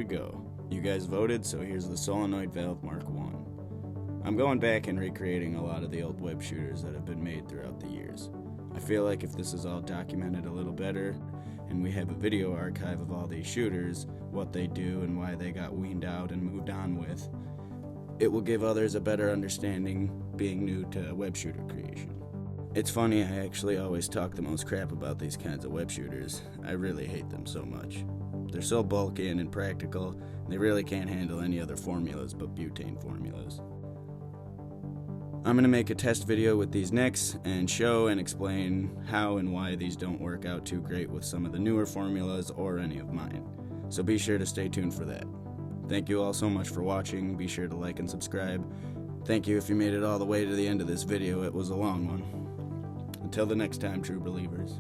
we go. You guys voted, so here's the solenoid valve Mark 1. I'm going back and recreating a lot of the old web shooters that have been made throughout the years. I feel like if this is all documented a little better, and we have a video archive of all these shooters, what they do and why they got weaned out and moved on with, it will give others a better understanding being new to web shooter creation. It's funny, I actually always talk the most crap about these kinds of web shooters. I really hate them so much. They're so bulky and impractical, and they really can't handle any other formulas but butane formulas. I'm going to make a test video with these next and show and explain how and why these don't work out too great with some of the newer formulas or any of mine. So be sure to stay tuned for that. Thank you all so much for watching. Be sure to like and subscribe. Thank you if you made it all the way to the end of this video. It was a long one. Until the next time, true believers.